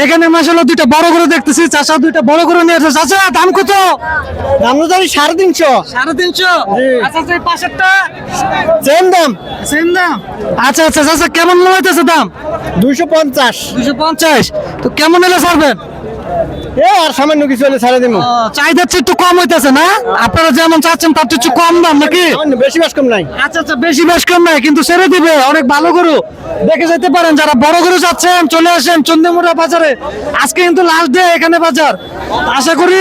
এখানে মাশাআল্লাহ দুইটা বড় গরু দেখতেছি, চাচা দুইটা বড় গরু নিয়ে আসছে। চাচা দাম কত? দাম তো জানি 350। 350। আচ্ছা এই পাশেরটা সেম দাম। সেম দাম। আচ্ছা চাচা কেমন মনে হইতেছে দাম? 250। 250। তো কেমন হলে ছাড়বেন? আর সামান্য কিছু হলে ছাড়ে দিব। চাহিদা একটু কম হইতেছে না? আপনারা যেমন চাচ্ছেন তার একটু কম দাম নাকি? বেশি বেশ কম নাই। আচ্ছা বেশি বেশ কম নাই, কিন্তু ছেড়ে দিবে। অনেক ভালো গরু দেখে যেতে পারেন। যারা বড় গরু চাচ্ছেন চলে আসেন চন্দ্রমুড়া বাজারে। আজকে কিন্তু লাস্ট ডে এখানে বাজার। আশা করি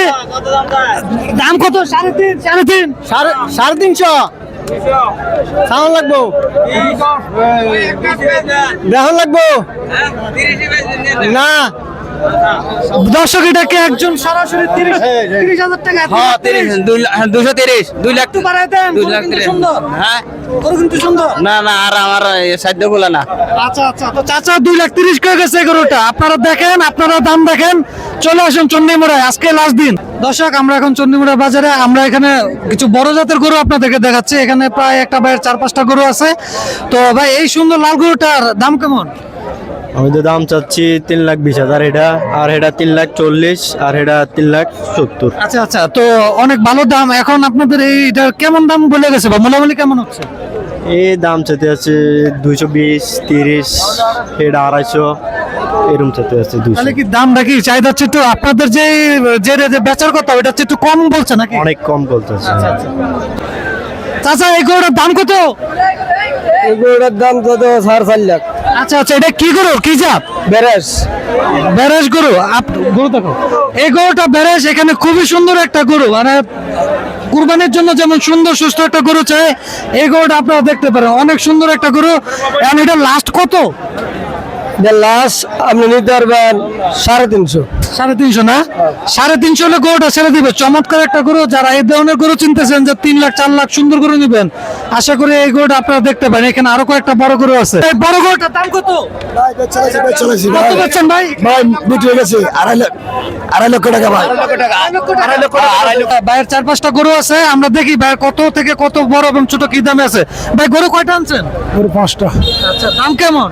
দাম কত? 3.5 350। সাউন্ড লাগবো, দেখান লাগবো না। দর্শক এটাকে একজন সরাসরি 30,000 টাকা। 230 2 লাখ বাড়ায় দেন। গরু কিন্তু সুন্দর। হ্যাঁ গরু কিন্তু সুন্দর। না আর আমার সাধ্য বলে না। আচ্ছা তো চাচা 2,30,000 করে গেছে গরুটা। আপনারা দেখেন, আপনারা দাম দেখেন, চলে আসুন চন্ডিমুড়ায়। আজকে লাস্ট দিন। দর্শক আমরা এখন চন্ডিমুড়া বাজারে। আমরা এখানে কিছু বড় জাতের গরু আপনাদেরকে দেখাচ্ছি। এখানে প্রায় একটা ভাইয়ের 4-5টা গরু আছে। তো ভাই এই সুন্দর লাল গরুটার দাম কেমন? আমি তো দাম চাচ্ছি 3,20,000 এটা, আর এটা 3,40,000, আর এটা 3,70,000। আচ্ছা তো অনেক ভালো দাম। এখন আপনাদের এইটার কেমন দাম বলে গেছে বা মোটামুটি কেমন হচ্ছে? এই দাম চাইতে আছে 220, 30, এটা 250, এরকম চাইতে আছে 200। তাহলে কি দামটা কি চাহিদা হচ্ছে একটু আপনাদের যে বেচার কথা ওইটা হচ্ছে একটু কম বলছে নাকি? অনেক কম বলতেছে। চাচা এই গরুটার দাম কত? এগুলোর দাম তো 4.5 লাখ। আচ্ছা এটা কি গরু, কি জাত? বেরেশ গরু। গরু দেখো, এই গরুটা বেরেশ। এখানে খুবই সুন্দর একটা গরু, মানে কুরবানির জন্য যেমন সুন্দর সুস্থ একটা গরু চাই, এই গরুটা আপনারা দেখতে পারেন। অনেক সুন্দর একটা গরু। এখন এটা লাস্ট কত? লাস্ট আপনি নিতে পারবেন 350। 350 না? 350 হলে গরুটা ছেড়ে দিবে। চমৎকার একটা গরু। যারা এই ধরনের গরু চিনতেছেন যে 3 লাখ 4 লাখ সুন্দর গরু নিবেন, আশা করি এই গরুটা আপনারা দেখতে পারেন। এখানে আরো কয়েকটা বড় গরু আছে। এই বড় গরুটার দাম কত? কত বেচছেন ভাই? বিক্রি হয়ে গেছে 2.5 লক্ষ টাকা ভাই। 2.5 লক্ষ। ভাইয়ের 4-5টা গরু আছে। আমরা দেখি ভাই কত থেকে কত বড় এবং ছোট কি দামে আছে। ভাই গরু কয়টা আনছেন? গরু 5টা। আচ্ছা দাম কেমন?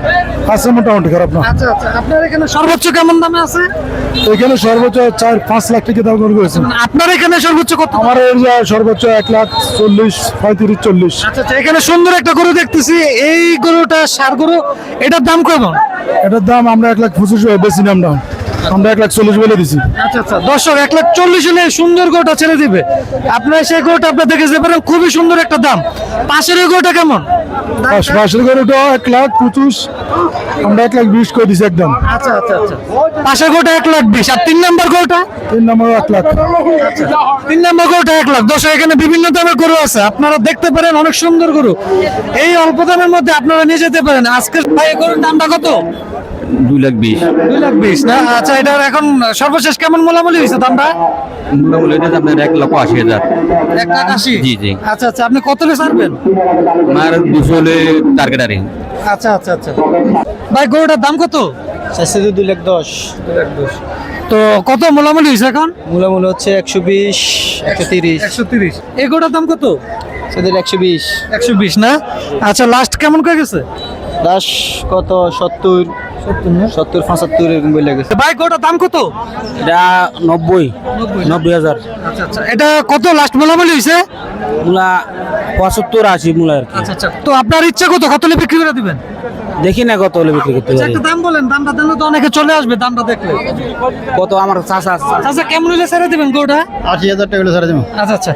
আছে মোটামুটি খারাপ না। আচ্ছা আপনার এখানে সর্বোচ্চ কেমন দামে আছে? এখানে সর্বোচ্চ 4-5 লাখ টাকা দাম গরু হয়েছে। মানে আপনার এখানে সর্বোচ্চ কত? আমার এরিয়া সর্বোচ্চ 1,40,000, 35-40। আচ্ছা এখানে সুন্দর একটা গরু দেখতেছি। এই গরুটা ষাঁড় গরু, এটার দাম কেমন? এটার দাম আমরা 1,25,000 বেশি নাম না, আমরা 1,40,000 বলে দিছি। আচ্ছা দর্শক 1,40,000 হলে সুন্দর গরুটা ছেড়ে দিবে। আপনার সেই গরুটা আপনার দেখে যেতে পারেন, খুবই সুন্দর একটা দাম। পাশের এই গরুটা কেমন? পাশের গরুটা 1,25,000, আমরা 1,20,000 করে দিছি একদম। আচ্ছা পাশের গরুটা 1,20,000। আর 3 নম্বর গরুটা? 3 নম্বর 1 লাখ। 3 নম্বর গরুটা 1 লাখ। দর্শক এখানে বিভিন্ন দামের গরু আছে, আপনারা দেখতে পারেন। অনেক সুন্দর গরু। এই অল্প দামের মধ্যে আপনারা নিয়ে যেতে পারেন। আজকে ভাই গরুর দামটা কত? 2,20,000 2,20,000 না? আচ্ছা এটার এখন সর্বশেষ কেমন মোলামুলি হয়েছে দামটা? মোটামুটি এটা আপনার 1,80,000। 1,80,000। জি। আচ্ছা আপনি কত হলে ছাড়বেন? আমার 200 হলে টার্গেট আরে। আচ্ছা ভাই গরুটার দাম কত? 2,10,000। তো কত মোলামুলি হয়েছে এখন? মূলামূল হচ্ছে 120, 130। 130। এই গরুটার দাম কত? সেদের 120। 120 না? আচ্ছা লাস্ট কেমন করে গেছে? দাস কত 70, 75 এরকম বলে গেছে। ভাই গরুটার দাম কত? এটা 90,000। আচ্ছা এটা কত লাস্ট মোলামুলি হয়েছে? মূলা 75, 80 মূলা আর কি। আচ্ছা তো আপনার ইচ্ছা কত হলে বিক্রি করে দিবেন? দেখি না কত হলে বিক্রি করতে পারি। একটা দাম বলেন, দামটা দিলে তো অনেকে চলে আসবে দামটা দেখলে। কত আমার চাষা আচ্ছা কেমন হলে ছেড়ে দিবেন গরুটা? 80,000 টাকা হলে ছেড়ে দেবো। আচ্ছা